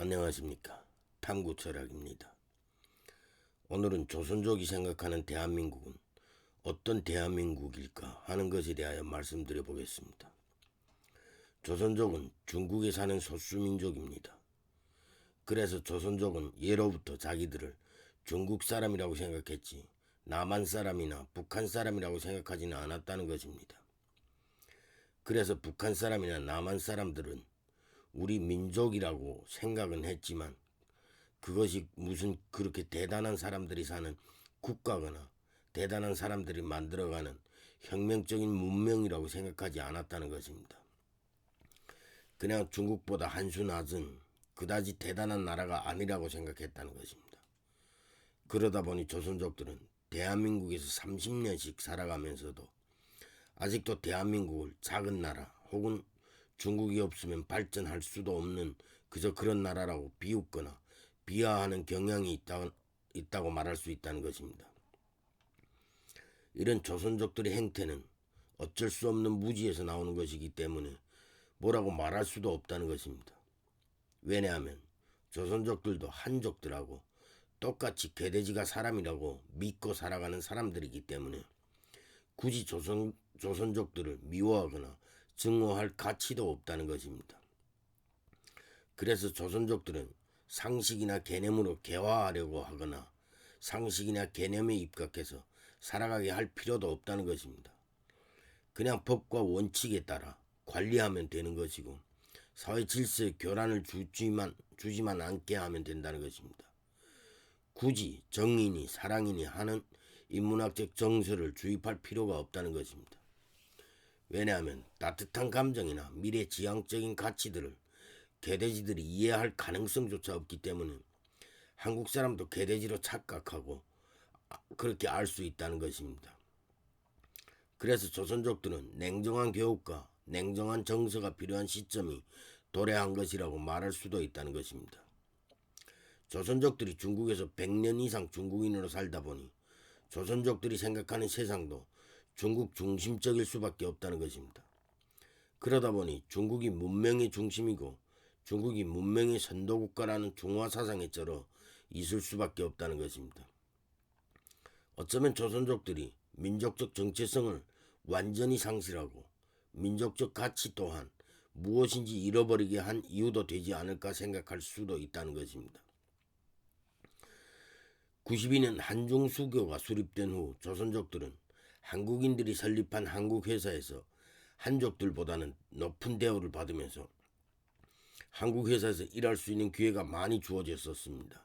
안녕하십니까. 탐구철학입니다. 오늘은 조선족이 생각하는 대한민국은 어떤 대한민국일까 하는 것에 대하여 말씀드려 보겠습니다. 조선족은 중국에 사는 소수민족입니다. 그래서 조선족은 예로부터 자기들을 중국 사람이라고 생각했지 남한 사람이나 북한 사람이라고 생각하지는 않았다는 것입니다. 그래서 북한 사람이나 남한 사람들은 우리 민족이라고 생각은 했지만 그것이 무슨 그렇게 대단한 사람들이 사는 국가거나 대단한 사람들이 만들어가는 혁명적인 문명이라고 생각하지 않았다는 것입니다. 그냥 중국보다 한 수 낮은 그다지 대단한 나라가 아니라고 생각했다는 것입니다. 그러다 보니 조선족들은 대한민국에서 30년씩 살아가면서도 아직도 대한민국을 작은 나라 혹은 중국이 없으면 발전할 수도 없는 그저 그런 나라라고 비웃거나 비하하는 경향이 있다고 말할 수 있다는 것입니다. 이런 조선족들의 행태는 어쩔 수 없는 무지에서 나오는 것이기 때문에 뭐라고 말할 수도 없다는 것입니다. 왜냐하면 조선족들도 한족들하고 똑같이 개돼지가 사람이라고 믿고 살아가는 사람들이기 때문에 굳이 조선족들을 미워하거나 증오할 가치도 없다는 것입니다. 그래서 조선족들은 상식이나 개념으로 개화하려고 하거나 상식이나 개념에 입각해서 살아가게 할 필요도 없다는 것입니다. 그냥 법과 원칙에 따라 관리하면 되는 것이고 사회 질서에 교란을 주지만 않게 하면 된다는 것입니다. 굳이 정의니 사랑이니 하는 인문학적 정서를 주입할 필요가 없다는 것입니다. 왜냐하면 따뜻한 감정이나 미래지향적인 가치들을 개돼지들이 이해할 가능성조차 없기 때문에 한국 사람도 개돼지로 착각하고 그렇게 알 수 있다는 것입니다. 그래서 조선족들은 냉정한 교육과 냉정한 정서가 필요한 시점이 도래한 것이라고 말할 수도 있다는 것입니다. 조선족들이 중국에서 100년 이상 중국인으로 살다 보니 조선족들이 생각하는 세상도 중국 중심적일 수밖에 없다는 것입니다. 그러다 보니 중국이 문명의 중심이고 중국이 문명의 선도국가라는 중화 사상에 쩔어 있을 수밖에 없다는 것입니다. 어쩌면 조선족들이 민족적 정체성을 완전히 상실하고 민족적 가치 또한 무엇인지 잃어버리게 한 이유도 되지 않을까 생각할 수도 있다는 것입니다. 92년 한중수교가 수립된 후 조선족들은 한국인들이 설립한 한국회사에서 한족들보다는 높은 대우를 받으면서 한국회사에서 일할 수 있는 기회가 많이 주어졌었습니다.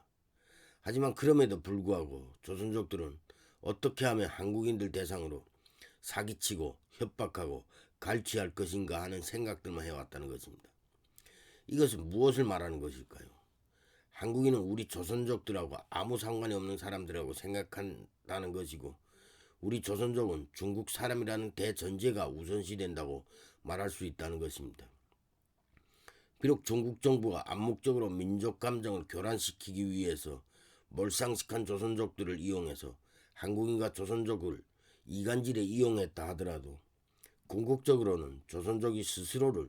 하지만 그럼에도 불구하고 조선족들은 어떻게 하면 한국인들 대상으로 사기치고 협박하고 갈취할 것인가 하는 생각들만 해왔다는 것입니다. 이것은 무엇을 말하는 것일까요? 한국인은 우리 조선족들하고 아무 상관이 없는 사람들하고 생각한다는 것이고 우리 조선족은 중국 사람이라는 대전제가 우선시된다고 말할 수 있다는 것입니다. 비록 중국 정부가 암묵적으로 민족 감정을 교란시키기 위해서 몰상식한 조선족들을 이용해서 한국인과 조선족을 이간질에 이용했다 하더라도 궁극적으로는 조선족이 스스로를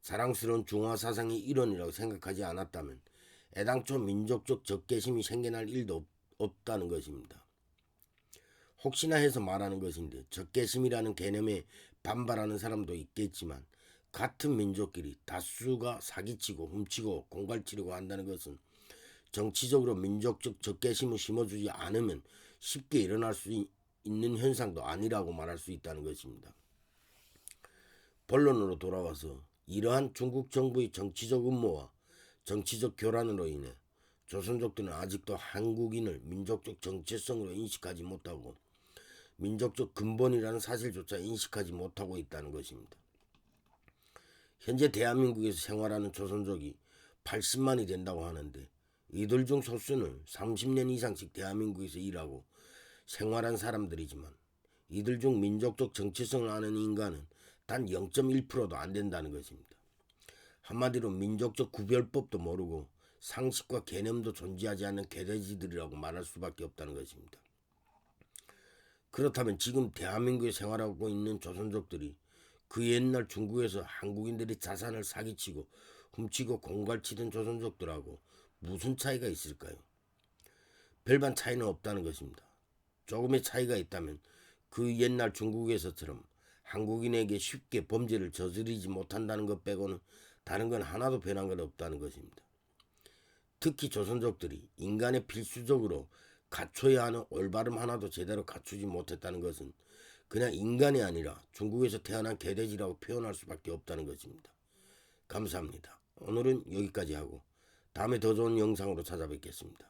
자랑스러운 중화사상의 일원이라고 생각하지 않았다면 애당초 민족적 적개심이 생겨날 일도 없다는 것입니다. 혹시나 해서 말하는 것인데 적개심이라는 개념에 반발하는 사람도 있겠지만 같은 민족끼리 다수가 사기치고 훔치고 공갈치려고 한다는 것은 정치적으로 민족적 적개심을 심어주지 않으면 쉽게 일어날 수 있는 현상도 아니라고 말할 수 있다는 것입니다. 본론으로 돌아와서 이러한 중국 정부의 정치적 음모와 정치적 교란으로 인해 조선족들은 아직도 한국인을 민족적 정체성으로 인식하지 못하고 민족적 근본이라는 사실조차 인식하지 못하고 있다는 것입니다. 현재 대한민국에서 생활하는 조선족이 80만이 된다고 하는데 이들 중 소수는 30년 이상씩 대한민국에서 일하고 생활한 사람들이지만 이들 중 민족적 정체성을 아는 인간은 단 0.1%도 안 된다는 것입니다. 한마디로 민족적 구별법도 모르고 상식과 개념도 존재하지 않는 개돼지들이라고 말할 수밖에 없다는 것입니다. 그렇다면 지금 대한민국에 생활하고 있는 조선족들이 그 옛날 중국에서 한국인들이 자산을 사기치고 훔치고 공갈치던 조선족들하고 무슨 차이가 있을까요? 별반 차이는 없다는 것입니다. 조금의 차이가 있다면 그 옛날 중국에서처럼 한국인에게 쉽게 범죄를 저지르지 못한다는 것 빼고는 다른 건 하나도 변한 건 없다는 것입니다. 특히 조선족들이 인간의 필수적으로 갖춰야 하는 올바름 하나도 제대로 갖추지 못했다는 것은 그냥 인간이 아니라 중국에서 태어난 개돼지라고 표현할 수밖에 없다는 것입니다. 감사합니다. 오늘은 여기까지 하고 다음에 더 좋은 영상으로 찾아뵙겠습니다.